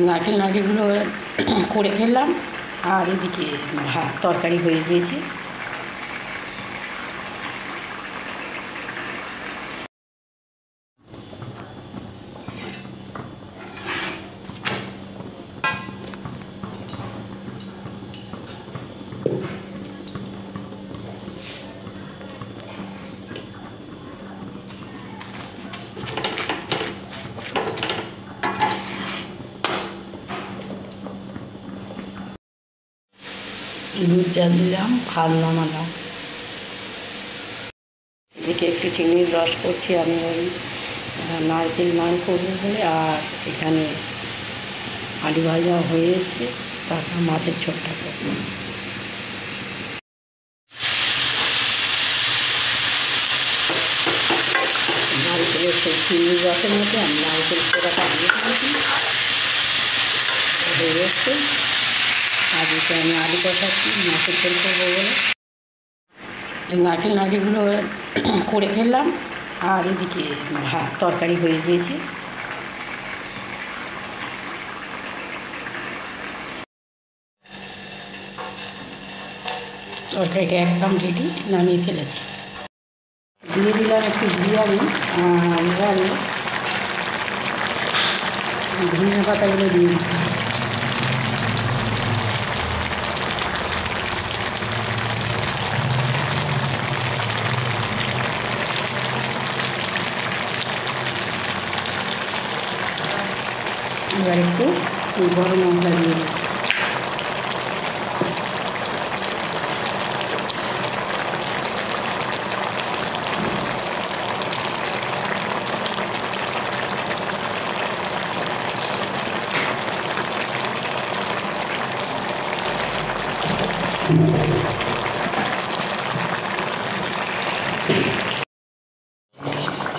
নারকেলগুলো করে ফেললাম। আর এদিকে ভাত তরকারি হয়ে গিয়েছে। দুধ জাল দিলাম, ভাত নামালাম। এদিকে একটু চিনির রস করছি আমি, ওই নারকেল নান করবো বলে। আর এখানে আলু ভাজা হয়ে এসছে, তারপর মাছের ঝোলটা করবো। নারকেলের সেই চিনির রসের মধ্যে আমি নারকেল পোড়াটা দিয়ে দিয়েছি, হয়ে এসছে। আর এতে আমি আলু কষাচ্ছি মাছের ঝোল করবো বলে। নারকেলগুলো করে ফেললাম। আর এদিকে ভাত তরকারি হয়ে গিয়েছে। তরকারিটা একদম রেডি, নামিয়ে ফেলেছি। দিয়ে দিলাম একটু বিরিয়ানি। এবারে ধনিয়া পাতাগুলো দিয়ে দিচ্ছি। এবার একটু গরম মশলা দিয়ে দিচ্ছি।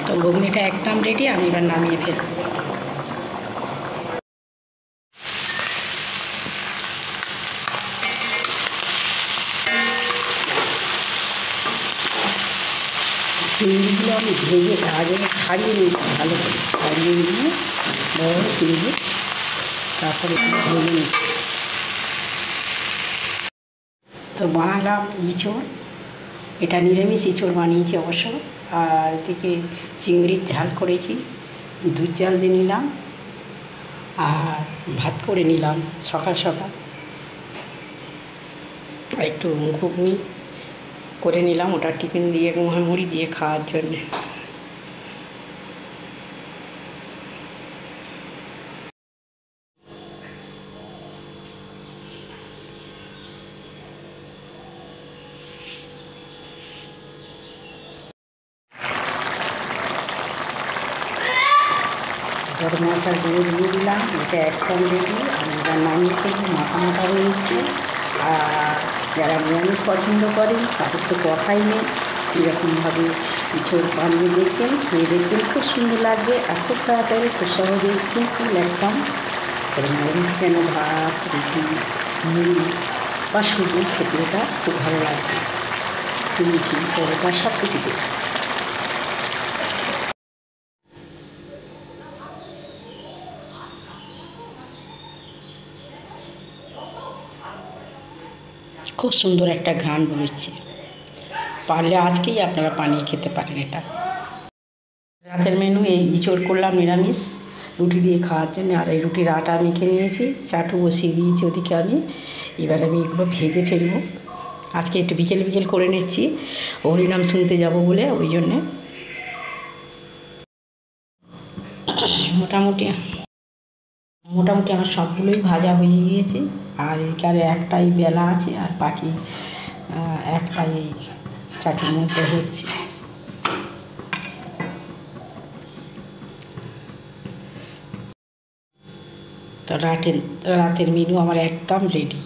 তো ঘুগনিটা একদম রেডি, আমি এবার নামিয়ে ফেলব। চিংড়িগুলো আমি ভেজে আগে ছাড়িয়ে নিয়েছি, ভালো করে ছাড়িয়ে নিয়ে বড় চিংড়ি, তারপরে ভেজে নিচ্ছি। তো বানালাম ইঁচড়, এটা নিরামিষ ইঁচড় বানিয়েছি অবশ্য। আর এদিকে চিংড়ির ঝাল করেছি, দুধ জাল দিয়ে নিলাম। আর ভাত করে নিলাম সকাল সকাল, একটু ঘুগনি করে নিলাম, ওটা টিফিন দিয়ে মুড়ি দিয়ে খাওয়ার জন্যে। গরম মশলার গুঁড়ো দিয়ে দিলাম, এটা একদম রেডি। আমি এবার নামিয়ে ফেলবো, মাখা মাখা হয়ে এসছে। আর যারা নিরামিষ পছন্দ করেন তাদের তো কথাই নেই, এরকমভাবে ইঁচড় বানিয়ে দেখবেন, খেয়ে দেখবেন, খুব সুন্দর লাগবে। আর খুব তাড়াতাড়ি খুব সহজে সিম্পল একদম রুটি কেন ভাত, রুটি, মুড়ি বা শুধু খেতে এটা খুব ভালো লাগবে। লুচি, পরোটা সব কিছুতে। খুব সুন্দর একটা ঘ্রাণ বেরোচ্ছে, পারলে আজকেই আপনারা বানিয়ে খেতে পারেন এটা। রাতের মেনু এই ইঁচড় করলাম নিরামিষ, রুটি দিয়ে খাওয়ার জন্য। আর এই রুটির আটা মেখে নিয়েছি, চাটু বসিয়ে দিয়েছি ওদিকে আমি। এবার আমি এগুলো ভেজে ফেলবো। আজকে একটু বিকেল বিকেল করে নিচ্ছি, হরিনাম শুনতে যাব বলে, ওই জন্যে। মোটামুটি আমার সবগুলোই ভাজা হয়ে গিয়েছে। আর এখানে একটাই বেলা আছে, আর বাকি একটাই এই চাটুর মধ্যে হচ্ছে। তো রাতের মেনু আমার একদম রেডি।